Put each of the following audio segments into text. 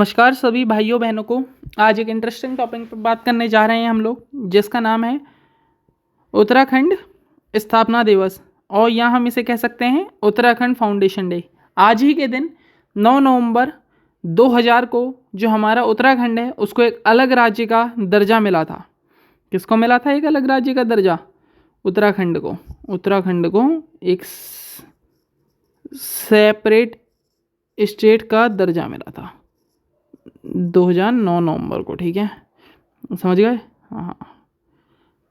नमस्कार सभी भाइयों बहनों को। आज एक इंटरेस्टिंग टॉपिक पर बात करने जा रहे हैं हम लोग, जिसका नाम है उत्तराखंड स्थापना दिवस, और या हम इसे कह सकते हैं उत्तराखंड फाउंडेशन डे। आज ही के दिन 9 नवंबर 2000 को जो हमारा उत्तराखंड है उसको एक अलग राज्य का दर्जा मिला था। किसको मिला था एक अलग राज्य का दर्जा? उत्तराखंड को। उत्तराखंड को एक सेपरेट स्टेट का दर्जा मिला था 2009 नवंबर को। ठीक है, समझ गए? हाँ।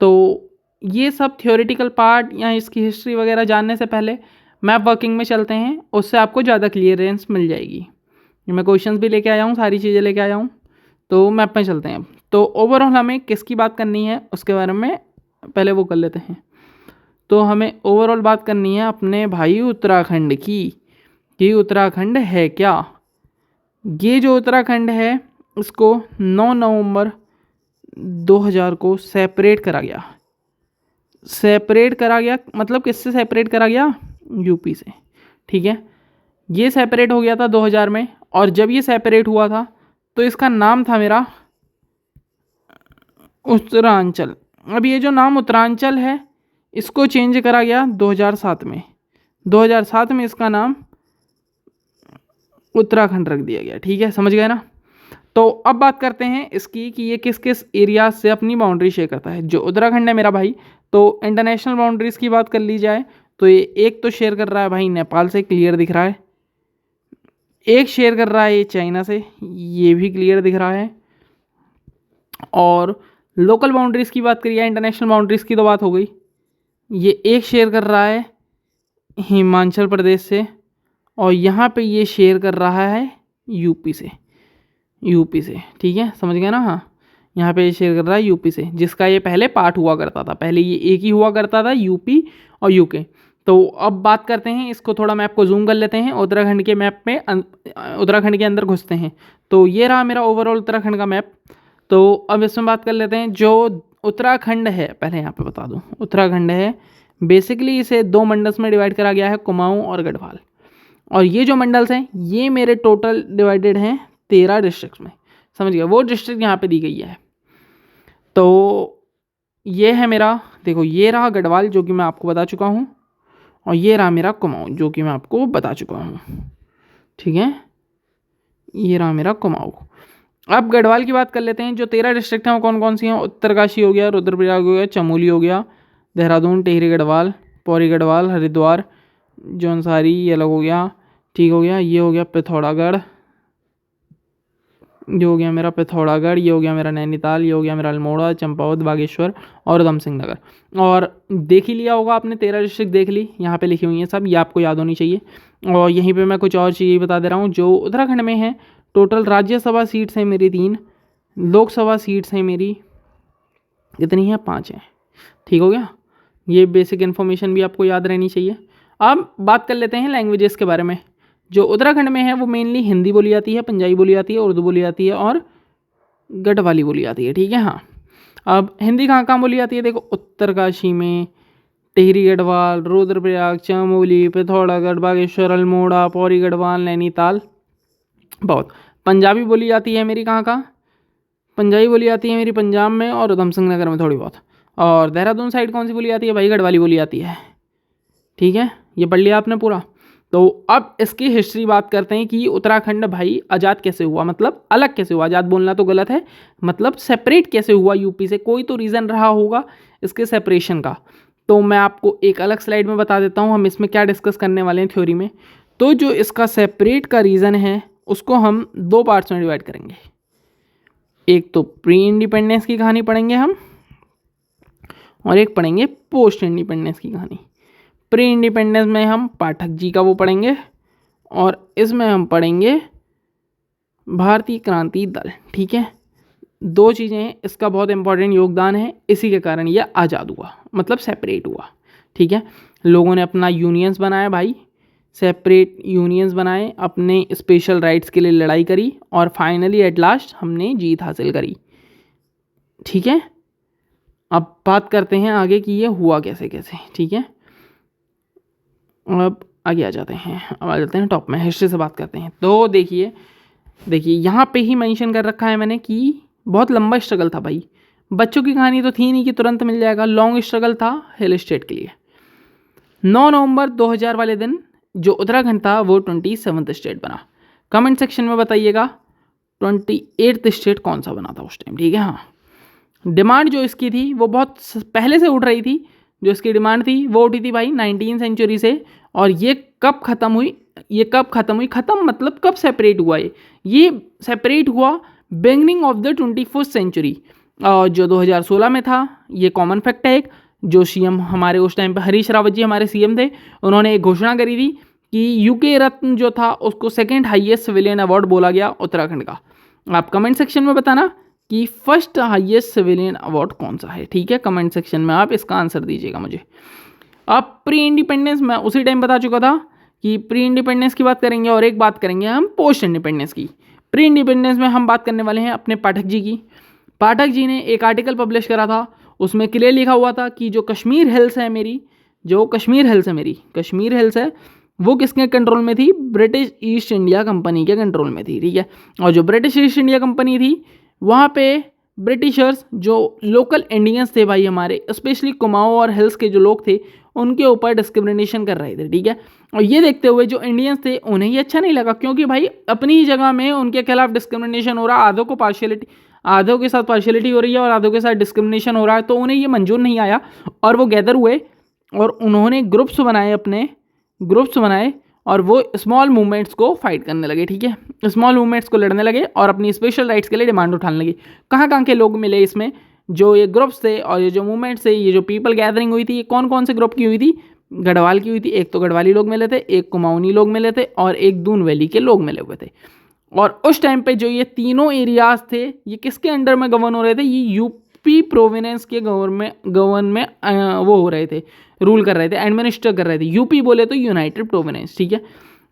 तो ये सब थ्योरेटिकल पार्ट या इसकी हिस्ट्री वगैरह जानने से पहले मैप वर्किंग में चलते हैं, उससे आपको ज़्यादा क्लियरेंस मिल जाएगी। मैं क्वेश्चंस भी लेके आया हूँ, सारी चीज़ें लेके आया हूँ। तो मैप में चलते हैं। तो ओवरऑल हमें किसकी बात करनी है उसके बारे में पहले वो कर लेते हैं। तो हमें ओवरऑल बात करनी है अपने भाई उत्तराखंड की, कि उत्तराखंड है क्या। ये जो उत्तराखंड है इसको 9 नवंबर 2000 को सेपरेट करा गया। सेपरेट करा गया मतलब किससे सेपरेट करा गया? यूपी से। ठीक है, ये सेपरेट हो गया था 2000 में, और जब ये सेपरेट हुआ था तो इसका नाम था मेरा उत्तरांचल। अब ये जो नाम उत्तरांचल है इसको चेंज करा गया 2007 में। 2007 में इसका नाम उत्तराखंड रख दिया गया। ठीक है, समझ गए ना? तो अब बात करते हैं इसकी कि ये किस किस एरिया से अपनी बाउंड्री शेयर करता है। जो उत्तराखंड है मेरा भाई, तो इंटरनेशनल बाउंड्रीज़ की बात कर ली जाए तो ये एक तो शेयर कर रहा है भाई नेपाल से, क्लियर दिख रहा है। एक शेयर कर रहा है ये चाइना से, ये भी क्लियर दिख रहा है। और लोकल बाउंड्रीज़ की बात करिए, इंटरनेशनल बाउंड्रीज़ की तो बात हो गई। ये एक शेयर कर रहा है हिमाचल प्रदेश से, और यहाँ पे ये शेयर कर रहा है यूपी से। ठीक है, समझ गए ना? हाँ, यहाँ पे ये शेयर कर रहा है यूपी से, जिसका ये पहले पार्ट हुआ करता था। पहले ये एक ही हुआ करता था, यूपी और यूके। तो अब बात करते हैं इसको, थोड़ा मैप को जूम कर लेते हैं, उत्तराखंड के मैप में उत्तराखंड के अंदर घुसते हैं। तो ये रहा मेरा ओवरऑल उत्तराखंड का मैप। तो अब इसमें बात कर लेते हैं जो उत्तराखंड है। पहले यहाँ पे बता दूँ, उत्तराखंड है बेसिकली इसे दो मंडल्स में डिवाइड करा गया है, कुमाऊँ और गढ़वाल। और ये जो मंडल्स हैं ये मेरे टोटल डिवाइडेड हैं 13 डिस्ट्रिक्ट्स में। समझ गया? वो डिस्ट्रिक्ट यहाँ पे दी गई है। तो ये है मेरा, देखो ये रहा गढ़वाल जो कि मैं आपको बता चुका हूँ, और ये रहा मेरा कुमाऊँ जो कि मैं आपको बता चुका हूँ। ठीक है, ये रहा मेरा कुमाऊँ। अब गढ़वाल की बात कर लेते हैं। जो 13 डिस्ट्रिक्ट हैं वो कौन कौन सी हैं? उत्तरकाशी हो गया, रुद्रप्रयाग हो गया, चमोली हो गया, देहरादून, टिहरी गढ़वाल, पौड़ी गढ़वाल, हरिद्वार, जौनसारी, ये अलग हो गया। ठीक हो गया, ये हो गया पिथौरागढ़, ये हो गया मेरा पिथौरागढ़, ये हो गया मेरा नैनीताल, ये हो गया मेरा अल्मोड़ा, चंपावत, बागेश्वर और उधम सिंह नगर। और देख ही लिया होगा आपने, 13 डिस्ट्रिक्ट देख ली, यहाँ पे लिखी हुई हैं सब, ये आपको याद होनी चाहिए। और यहीं पे मैं कुछ और चीज़ें बता दे रहा हूँ जो उत्तराखंड में है। टोटल राज्यसभा सीट्स हैं मेरी 3, लोकसभा सीट्स हैं मेरी कितनी हैं? 5 हैं। ठीक हो गया, ये बेसिक इन्फॉर्मेशन भी आपको याद रहनी चाहिए। अब बात कर लेते हैं लैंग्वेजेस के बारे में। जो उत्तराखंड में है वो मेनली हिंदी बोली जाती है, पंजाबी बोली जाती है, उर्दू बोली जाती है और गढ़वाली बोली जाती है। ठीक है, हाँ। अब हिंदी कहाँ कहाँ बोली जाती है? देखो, उत्तरकाशी में, टिहरी गढ़वाल, रुद्रप्रयाग, चमोली, पिथौरागढ़, बागेश्वर, अल्मोड़ा, पौड़ी गढ़वाल, नैनीताल। बहुत पंजाबी बोली जाती है मेरी कहाँ कहाँ? पंजाबी बोली जाती है मेरी पंजाब में और उधम सिंह नगर में थोड़ी बहुत। और देहरादून साइड कौन सी बोली जाती है भाई? गढ़वाली बोली जाती है। ठीक है, ये पढ़ लिया आपने पूरा। तो अब इसकी हिस्ट्री बात करते हैं कि उत्तराखंड भाई आज़ाद कैसे हुआ, मतलब अलग कैसे हुआ। आज़ाद बोलना तो गलत है, मतलब सेपरेट कैसे हुआ यूपी से। कोई तो रीज़न रहा होगा इसके सेपरेशन का, तो मैं आपको एक अलग स्लाइड में बता देता हूँ हम इसमें क्या डिस्कस करने वाले हैं थ्योरी में। तो जो इसका सेपरेट का रीज़न है उसको हम 2 पार्ट्स में डिवाइड करेंगे। एक तो प्री इंडिपेंडेंस की कहानी पढ़ेंगे हम, और एक पढ़ेंगे पोस्ट इंडिपेंडेंस की कहानी। प्री इंडिपेंडेंस में हम पाठक जी का वो पढ़ेंगे, और इसमें हम पढ़ेंगे भारतीय क्रांति दल। ठीक है, 2 चीज़ें इसका बहुत इंपॉर्टेंट योगदान है, इसी के कारण यह आज़ाद हुआ, मतलब सेपरेट हुआ। ठीक है, लोगों ने अपना यूनियंस बनाया भाई, सेपरेट यूनियंस बनाए, अपने स्पेशल राइट्स के लिए लड़ाई करी, और फाइनली एट लास्ट हमने जीत हासिल करी। ठीक है, अब बात करते हैं आगे कि ये हुआ कैसे कैसे। ठीक है, अब आगे आ जाते हैं, अब आ जाते हैं टॉप में, हिस्ट्री से बात करते हैं। तो देखिए, देखिए यहाँ पे ही मेंशन कर रखा है मैंने कि बहुत लंबा स्ट्रगल था भाई, बच्चों की कहानी तो थी नहीं कि तुरंत मिल जाएगा, लॉन्ग स्ट्रगल था हिल स्टेट के लिए। 9 नवंबर 2000 वाले दिन जो उत्तराखंड था वो 27th स्टेट बना। कमेंट सेक्शन में बताइएगा 28th स्टेट कौन सा बना था उस टाइम, ठीक है। हाँ, डिमांड जो इसकी थी वो बहुत पहले से उठ रही थी, जो इसकी डिमांड थी वो उठी थी भाई 19वीं सेंचुरी से। और ये कब ख़त्म हुई, ख़त्म मतलब कब सेपरेट हुआ, ये सेपरेट हुआ beginning of the 21st century, जो 2016 में था। ये कॉमन फैक्ट है एक, जो सीएम हमारे उस टाइम पे हरीश रावत जी हमारे सीएम थे, उन्होंने एक घोषणा करी थी कि यूके रत्न जो था उसको सेकेंड हाईएस्ट सिविलियन अवार्ड बोला गया उत्तराखंड का। आप कमेंट सेक्शन में बताना कि फर्स्ट हाईएस्ट सिविलियन अवार्ड कौन सा है, ठीक है। कमेंट सेक्शन में आप इसका आंसर दीजिएगा मुझे। अब प्री इंडिपेंडेंस मैं उसी टाइम बता चुका था कि प्री इंडिपेंडेंस की बात करेंगे और एक बात करेंगे हम पोस्ट इंडिपेंडेंस की। प्री इंडिपेंडेंस में हम बात करने वाले हैं अपने पाठक जी की। पाठक जी ने एक आर्टिकल पब्लिश करा था, उसमें क्लियर लिखा हुआ था कि जो कश्मीर हिल्स है मेरी, कश्मीर हिल्स है वो किसके कंट्रोल में थी, ब्रिटिश ईस्ट इंडिया कंपनी के कंट्रोल में थी, ठीक है। और जो ब्रिटिश ईस्ट इंडिया कंपनी थी वहाँ पे ब्रिटिशर्स जो लोकल इंडियंस थे भाई हमारे, स्पेशली कुमाऊं और हिल्स के जो लोग थे उनके ऊपर डिस्क्रिमिनेशन कर रहे थे, ठीक है। और ये देखते हुए जो इंडियंस थे उन्हें ये अच्छा नहीं लगा, क्योंकि भाई अपनी ही जगह में उनके खिलाफ डिस्क्रिमिनेशन हो रहा, आधों के साथ पार्शियलिटी हो रही है और आधों के साथ डिस्क्रिमिनेशन हो रहा है, तो उन्हें ये मंजूर नहीं आया। और वो गैदर हुए और उन्होंने ग्रुप्स बनाए और वो स्मॉल मूवमेंट्स को फाइट करने लगे, ठीक है। स्मॉल मूवमेंट्स को लड़ने लगे और अपनी स्पेशल राइट्स के लिए डिमांड उठाने लगे। कहाँ के लोग मिले इसमें, जो ये ग्रुप्स थे और ये जो मूवमेंट्स थे, ये जो पीपल गैदरिंग हुई थी, ये कौन कौन से ग्रुप की हुई थी, गढ़वाल की हुई थी। एक तो गढ़वाली लोग मिले थे, एक कुमाऊनी लोग मिले थे और एक दून वैली के लोग मिले हुए थे। और उस टाइम पे जो ये तीनों एरियाज थे ये किसके अंडर में गवर्न हो रहे थे, ये यूपी प्रोविनेंस के गवर्न में वो हो रहे थे, रूल कर रहे थे, एडमिनिस्टर कर रहे थे। यूपी बोले तो यूनाइटेड प्रोविनेंस, ठीक है।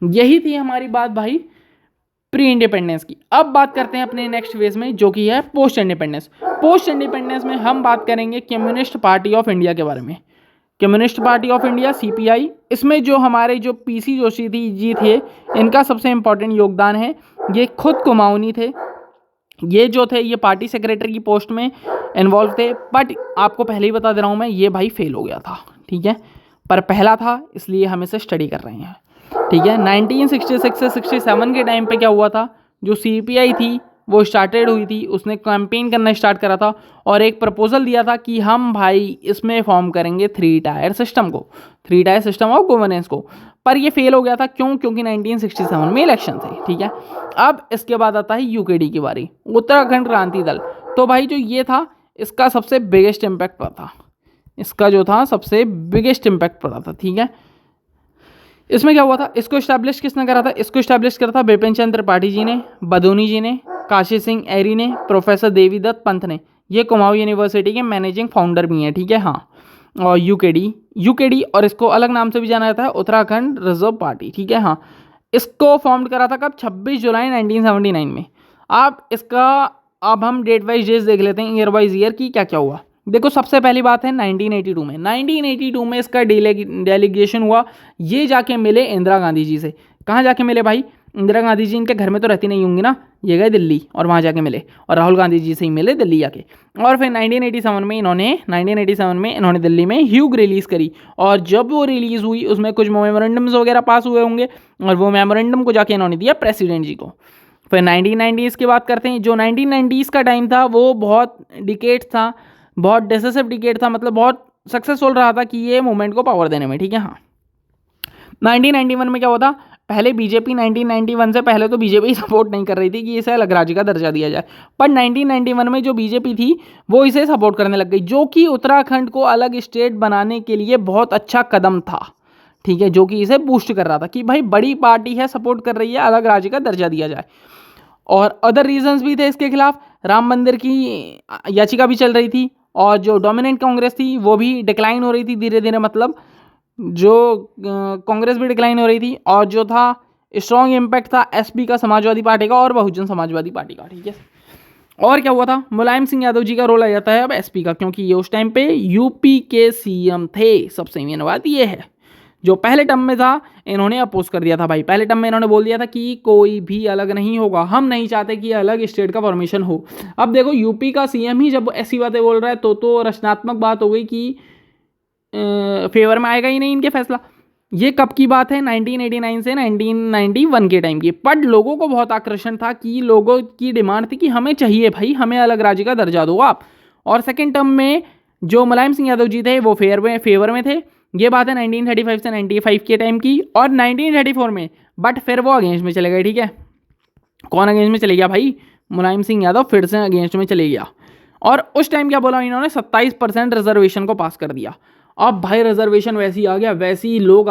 यही थी हमारी बात भाई प्री इंडिपेंडेंस की। अब बात करते हैं अपने नेक्स्ट फेज में जो कि है पोस्ट इंडिपेंडेंस। पोस्ट इंडिपेंडेंस में हम बात करेंगे कम्युनिस्ट पार्टी ऑफ इंडिया के बारे में। Communist party of India CPI, इसमें जो हमारे जो पीसी जोशी जी थे, इनका सबसे इंपॉर्टेंट योगदान है। ये खुद कुमाऊनी थे, ये जो थे ये पार्टी सेक्रेटरी की पोस्ट में इन्वॉल्व थे। बट आपको पहले ही बता दे रहा हूँ मैं, ये भाई फेल हो गया था, ठीक है। पर पहला था इसलिए हम इसे स्टडी कर रहे हैं, ठीक है। 1966 से 67 के टाइम पे क्या हुआ था, जो सीपीआई थी वो स्टार्टेड हुई थी, उसने कैंपेन करना स्टार्ट करा था और एक प्रपोजल दिया था कि हम भाई इसमें फॉर्म करेंगे 3 टायर सिस्टम ऑफ गवर्नेंस को। पर ये फेल हो गया था, क्योंकि 1967 में इलेक्शन थे, ठीक है। अब इसके बाद आता है यूकेडी की बारी, उत्तराखंड क्रांति दल। तो भाई जो ये था इसका सबसे बिगेस्ट इम्पैक्ट पड़ा था, ठीक है। इसमें क्या हुआ था, इसको इस्टेब्लिश किसने करा था, इसको इस्टेब्लिश करा था बिपिन चंद्र त्रिपाठी जी ने, बदोनी जी ने, काशी सिंह एरी ने, प्रोफेसर देवीदत्त पंत ने। ये कुमाऊं यूनिवर्सिटी के मैनेजिंग फाउंडर भी हैं, ठीक है। हाँ, और यूकेडी और इसको अलग नाम से भी जाना जाता है उत्तराखंड रिजर्व पार्टी, ठीक है। हाँ, इसको फॉर्म करा था कब, 26 जुलाई 1979 में। अब हम डेट वाइज डेज देख लेते हैं, ईयर वाइज ईयर की क्या क्या हुआ। देखो सबसे पहली बात है 1982 में इसका डेलीगेशन हुआ। ये जाके मिले इंदिरा गांधी जी से। कहाँ जाके मिले भाई, इंदिरा गांधी जी इनके घर में तो रहती नहीं होंगी ना, ये गए दिल्ली और वहाँ जाके मिले और राहुल गांधी जी से ही मिले दिल्ली जाके। और फिर 1987 में इन्होंने दिल्ली में ह्यूग रिलीज़ करी और जब वो रिलीज़ हुई उसमें कुछ मेमोरेंडम्स वगैरह पास हुए होंगे और वो मेमोरेंडम को जाके इन्होंने दिया प्रेसिडेंट जी को। फिर 1990s की बात करते हैं। जो 1990s का टाइम था वो बहुत डिकेड था, बहुत डिसिसिव डिकेड था, मतलब बहुत सक्सेसफुल रहा था कि ये मूवमेंट को पावर देने में, ठीक है। हाँ, 1991 में क्या हुआ था, पहले बीजेपी 1991 से पहले तो बीजेपी सपोर्ट नहीं कर रही थी कि इसे अलग राज्य का दर्जा दिया जाए, पर 1991 में जो बीजेपी थी वो इसे सपोर्ट करने लग गई, जो कि उत्तराखंड को अलग स्टेट बनाने के लिए बहुत अच्छा कदम था, ठीक है, जो कि इसे बूस्ट कर रहा था कि भाई बड़ी पार्टी है, सपोर्ट कर रही है, अलग राज्य का दर्जा दिया जाए। और अदर रीजंस भी थे इसके खिलाफ, राम मंदिर की याचिका भी चल रही थी और जो डोमिनेंट कांग्रेस थी वो भी डिक्लाइन हो रही थी धीरे धीरे, मतलब जो कांग्रेस भी डिक्लाइन हो रही थी और जो था स्ट्रॉन्ग इम्पैक्ट था एसपी का, समाजवादी पार्टी का और बहुजन समाजवादी पार्टी का, ठीक है। और क्या हुआ था, मुलायम सिंह यादव जी का रोल आ जाता है अब एसपी का, क्योंकि ये उस टाइम पे यूपी के सीएम थे। सबसे मेन बात ये है, जो पहले टर्म में था इन्होंने अपोज कर दिया था भाई। पहले टर्म में इन्होंने बोल दिया था कि कोई भी अलग नहीं होगा, हम नहीं चाहते कि अलग स्टेट का फॉर्मेशन हो। अब देखो यूपी का सीएम ही जब ऐसी बातें बोल रहा है तो रचनात्मक बात हो गई कि फेवर में आएगा ही नहीं इनके फैसला। ये कब की बात है, 1989 से 1991 के टाइम की। बट लोगों को बहुत आकर्षण था कि लोगों की डिमांड थी कि हमें चाहिए भाई, हमें अलग राज्य का दर्जा दो आप। और सेकेंड टर्म में जो मुलायम सिंह यादव जी थे वो फेवर में थे। ये बात है 1935 से 95 के टाइम की। और 1934 में बट फिर वो अगेंस्ट में चले गए, ठीक है। कौन अगेंस्ट में चले गया भाई, मुलायम सिंह यादव फिर से अगेंस्ट में चले गया। और उस टाइम क्या बोला इन्होंने, 27% रिजर्वेशन को पास कर दिया। अब भाई रिजर्वेशन वैसे ही आ गया, वैसे ही लोग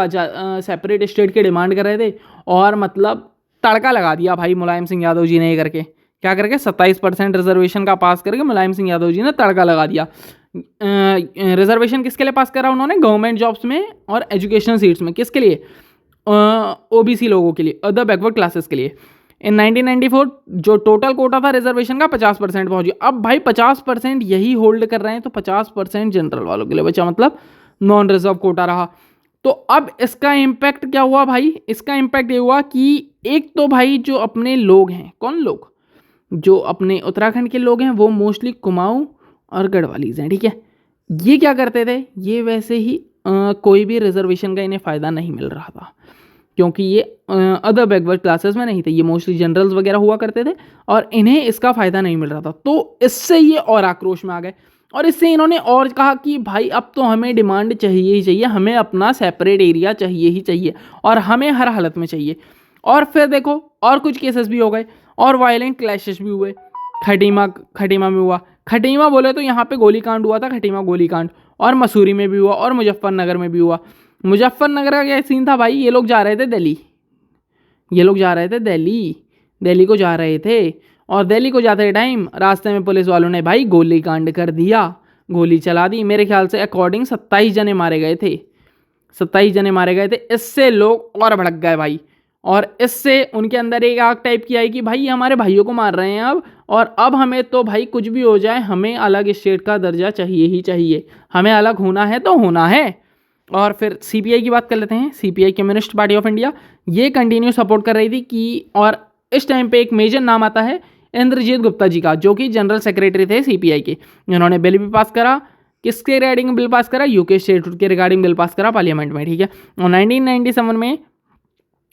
सेपरेट स्टेट की डिमांड कर रहे थे और मतलब तड़का लगा दिया भाई मुलायम सिंह यादव जी ने। ये करके क्या करके 27% रिजर्वेशन का पास करके मुलायम सिंह यादव जी ने तड़का लगा दिया। रिजर्वेशन किसके लिए पास करा उन्होंने, गवर्नमेंट जॉब्स में और एजुकेशनल सीट्स में। किसके लिए, ओबीसी लोगों के लिए, अदर बैकवर्ड क्लासेस के लिए। इन 1994 जो टोटल कोटा था रिजर्वेशन का 50% पहुंच गया। अब भाई 50% यही होल्ड कर रहे हैं तो 50% जनरल वालों के लिए बचा, मतलब नॉन रिजर्व कोटा रहा। तो अब इसका इम्पैक्ट क्या हुआ भाई, इसका इम्पैक्ट ये हुआ कि एक तो भाई जो अपने लोग हैं, कौन लोग, जो अपने उत्तराखंड के लोग हैं वो मोस्टली कुमाऊं और गढ़वालीज हैं, ठीक है। ये क्या करते थे, ये वैसे ही कोई भी रिजर्वेशन का इन्हें फ़ायदा नहीं मिल रहा था क्योंकि ये अदर बैकवर्ड क्लासेस में नहीं थे, ये मोस्टली जनरल्स वगैरह हुआ करते थे और इन्हें इसका फ़ायदा नहीं मिल रहा था। तो इससे ये और आक्रोश में आ गए और इससे इन्होंने और कहा कि भाई अब तो हमें डिमांड चाहिए ही चाहिए, हमें अपना सेपरेट एरिया चाहिए ही चाहिए और हमें हर हालत में चाहिए। और फिर देखो और कुछ केसेस भी हो गए और वायलेंट क्लैशेस भी हुए। खटीमा में हुआ, खटीमा बोले तो यहाँ पे गोलीकांड हुआ था, खटीमा गोलीकांड। और मसूरी में भी हुआ और मुजफ्फरनगर में भी हुआ। मुजफ्फरनगर का क्या सीन था भाई, ये लोग जा रहे थे दिल्ली, ये लोग जा रहे थे दिल्ली को जा रहे थे और दिल्ली को जाते टाइम रास्ते में पुलिस वालों ने भाई गोलीकांड कर दिया, गोली चला दी। मेरे ख्याल से अकॉर्डिंग 27 जने मारे गए थे, 27 जने मारे गए थे। इससे लोग और भड़क गए भाई और इससे उनके अंदर एक आग टाइप की आई कि भाई ये हमारे भाइयों को मार रहे हैं अब, और अब हमें तो भाई कुछ भी हो जाए हमें अलग स्टेट का दर्जा चाहिए ही चाहिए, हमें अलग होना है तो होना है। और फिर सीपीआई की बात कर लेते हैं। CPI communist party of India ये कंटिन्यू सपोर्ट कर रही थी कि, और इस टाइम पे एक मेजर नाम आता है इंद्रजीत गुप्ता जी का, जो कि जनरल सेक्रेटरी थे सीपीआई के। इन्होंने बिल भी पास करा, किसके रिगार्डिंग बिल पास करा, यूके स्टेटहुड के रिगार्डिंग बिल पास करा पार्लियामेंट में, ठीक है। और 1997 में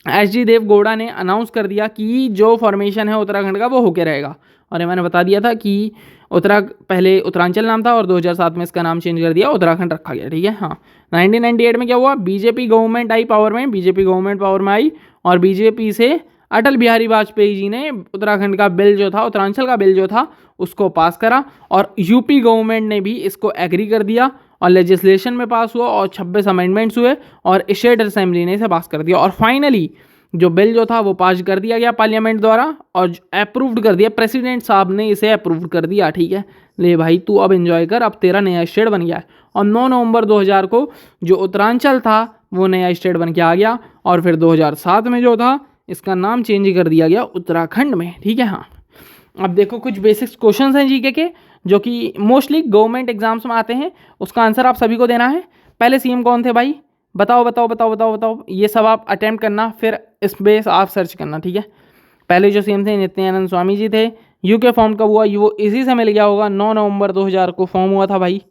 एच.डी. देवगौड़ा ने अनाउंस कर दिया कि जो फॉर्मेशन है उत्तराखंड का वो होके रहेगा। और ये मैंने बता दिया था कि पहले उत्तरांचल नाम था और 2007 में इसका नाम चेंज कर दिया, उत्तराखंड रखा गया, ठीक है। हाँ 1998 में क्या हुआ, बीजेपी गवर्नमेंट आई पावर में, बीजेपी गवर्नमेंट पावर में आई और बीजेपी से अटल बिहारी वाजपेयी जी ने उत्तराखंड का बिल जो था, उत्तरांचल का बिल जो था उसको पास करा और यूपी गवर्नमेंट ने भी इसको एग्री कर दिया और लेजिस्लेशन में पास हुआ और 26 अमेंडमेंट्स हुए और स्टेट असेंबली ने इसे पास कर दिया और फाइनली जो बिल जो था वो पास कर दिया गया पार्लियामेंट द्वारा और अप्रूव्ड कर दिया, प्रेसिडेंट साहब ने इसे अप्रूव कर दिया, ठीक है। ले भाई तू अब एंजॉय कर, अब तेरा नया स्टेट बन गया है। और 9 नवंबर 2000 को जो उत्तरांचल था वो नया स्टेट बन के आ गया और फिर 2007 में जो था इसका नाम चेंज कर दिया गया उत्तराखंड में, ठीक है। हाँ अब देखो कुछ बेसिक्स क्वेश्चंस हैं जीके के जो कि मोस्टली गवर्नमेंट एग्जाम्स में आते हैं, उसका आंसर आप सभी को देना है। पहले सीएम कौन थे भाई, बताओ बताओ बताओ बताओ बताओ, ये सब आप अटेम्प्ट करना, फिर इस बेस आप सर्च करना, ठीक है। पहले जो सीएम थे नित्यानंद स्वामी जी थे। यूके फॉर्म कब हुआ, वो इसी से मिल गया होगा, 9 नवंबर 2000 को फॉर्म हुआ था भाई,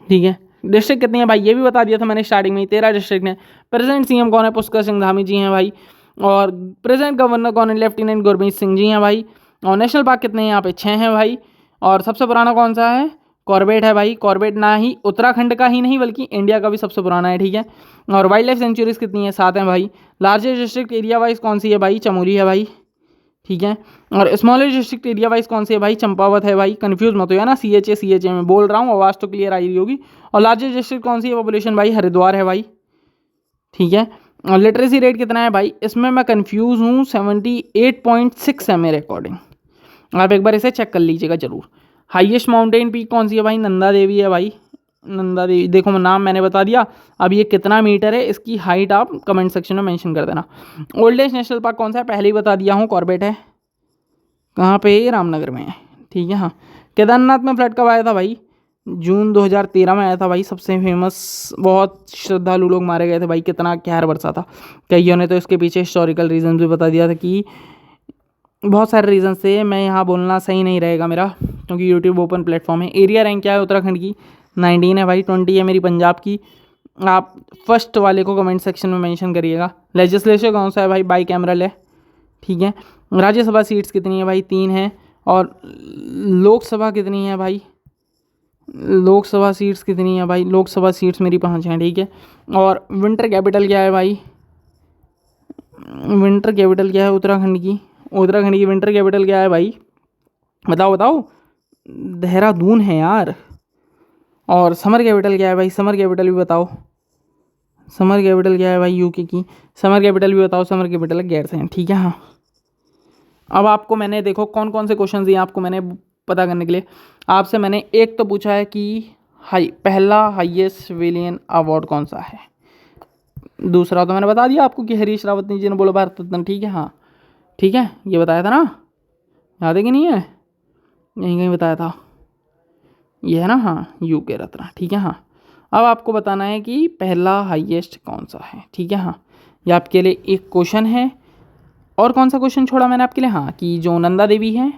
ठीक है। डिस्ट्रिक्ट कितनी है भाई, ये भी बता दिया था मैंने स्टार्टिंग में ही, 13 डिस्ट्रिक्ट हैं। प्रेजेंट सीएम कौन है, पुष्कर सिंह धामी जी हैं भाई। और प्रेजेंट गवर्नर कौन है, लेफ्टिनेंट गुरमीत सिंह जी हैं भाई। और नेशनल पार्क कितने हैं यहाँ पे, 6 हैं भाई। और सबसे पुराना कौन सा है, कॉर्बेट है भाई। कॉर्बेट ना ही उत्तराखंड का ही नहीं बल्कि इंडिया का भी सबसे पुराना है, ठीक है। और वाइल्ड लाइफ सेंचुरीज कितनी है, 7 हैं भाई। लार्जेस्ट डिस्ट्रिक्ट एरिया वाइज कौन सी है भाई, चमोली है भाई, ठीक है। और स्मॉलेस्ट डिस्ट्रिक्ट एरिया वाइज कौन सी है भाई, चंपावत है भाई। कंफ्यूज मत हो ना, CHA में बोल रहा हूँ, आवाज़ तो क्लियर आई रही होगी। और लार्जेस्ट डिस्ट्रिक्ट कौन सी है पॉपुलेशन भाई, हरिद्वार है भाई, ठीक है। और लिटरेसी रेट कितना है भाई, इसमें मैं कंफ्यूज हूँ, 78.6 है मेरे अकॉर्डिंग, आप एक बार इसे चेक कर लीजिएगा जरूर। हाईएस्ट माउंटेन पीक कौन सी है भाई, नंदा देवी है भाई, नंदा देवी। देखो नाम मैंने बता दिया, अब ये कितना मीटर है इसकी हाइट आप कमेंट सेक्शन में मेंशन कर देना। ओल्डेस्ट नेशनल पार्क कौन सा है, पहले ही बता दिया हूँ, कॉर्बेट है। कहाँ पे है, रामनगर में है, ठीक है। हाँ केदारनाथ में फ्लड कब आया था भाई, जून 2013 में आया था भाई, सबसे फेमस। बहुत श्रद्धालु लोग मारे गए थे भाई, कितना कहर बरसा था। कईयों ने तो इसके पीछे हिस्टोरिकल रीजन भी बता दिया था कि बहुत सारे रीज़न से, मैं यहाँ बोलना सही नहीं रहेगा मेरा, क्योंकि यूट्यूब ओपन प्लेटफॉर्म है। एरिया रैंक क्या है उत्तराखंड की? 19 है भाई, 20 है मेरी पंजाब की। आप फर्स्ट वाले को कमेंट सेक्शन में मेंशन करिएगा। लेजिस्लेचर कौन सा है भाई? बाई कैमरल है, ठीक है। राज्यसभा सीट्स कितनी है भाई? 3 है। और लोकसभा कितनी है भाई? लोकसभा सीट्स कितनी है भाई? लोकसभा सीट्स मेरी 5 हैं, ठीक है। और विंटर कैपिटल क्या है भाई? विंटर कैपिटल क्या है उत्तराखंड की? उत्तराखंड की विंटर कैपिटल क्या है भाई? बताओ बताओ। देहरादून है यार। और समर कैपिटल क्या है भाई? समर कैपिटल भी बताओ। समर कैपिटल क्या है भाई यूके की? समर कैपिटल भी बताओ। समर कैपिटल है गैरसैंण, ठीक है। हाँ, अब आपको मैंने देखो कौन कौन से क्वेश्चन दिए आपको मैंने पता करने के लिए। आपसे मैंने एक तो पूछा है कि पहला हाईएस्ट सिविलियन अवार्ड कौन सा है। दूसरा तो मैंने बता दिया आपको कि हरीश रावत जी ने बोला भारत रत्न, ठीक है। हाँ ठीक है, ये बताया था ना, याद है कि नहीं है? यहीं कहीं बताया था, ये है ना। हाँ, यूके रत्न, ठीक है। हाँ, अब आपको बताना है कि पहला हाईएस्ट कौन सा है, ठीक है। हाँ, ये आपके लिए एक क्वेश्चन है। और कौन सा क्वेश्चन छोड़ा मैंने आपके लिए? हाँ, कि जो नंदा देवी है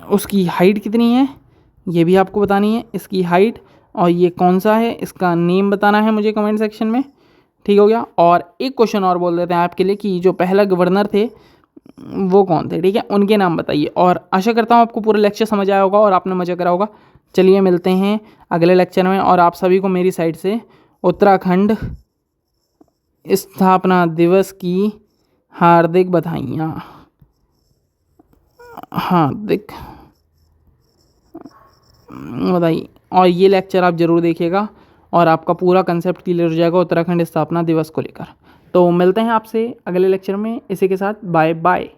उसकी हाइट कितनी है, ये भी आपको बतानी है, इसकी हाइट। और ये कौन सा है, इसका नेम बताना है मुझे कमेंट सेक्शन में, ठीक हो गया। और एक क्वेश्चन और बोल देते हैं आपके लिए कि जो पहला गवर्नर थे वो कौन थे, ठीक है, उनके नाम बताइए। और आशा करता हूँ आपको पूरा लेक्चर समझ आया होगा और आपने मज़ा करा होगा। चलिए मिलते हैं अगले लेक्चर में, और आप सभी को मेरी साइड से उत्तराखंड स्थापना दिवस की हार्दिक बधाइयाँ। हार्दिक बधाई। और ये लेक्चर आप ज़रूर देखिएगा और आपका पूरा कंसेप्ट क्लियर हो जाएगा उत्तराखंड स्थापना दिवस को लेकर। तो मिलते हैं आपसे अगले लेक्चर में। इसी के साथ बाय बाय।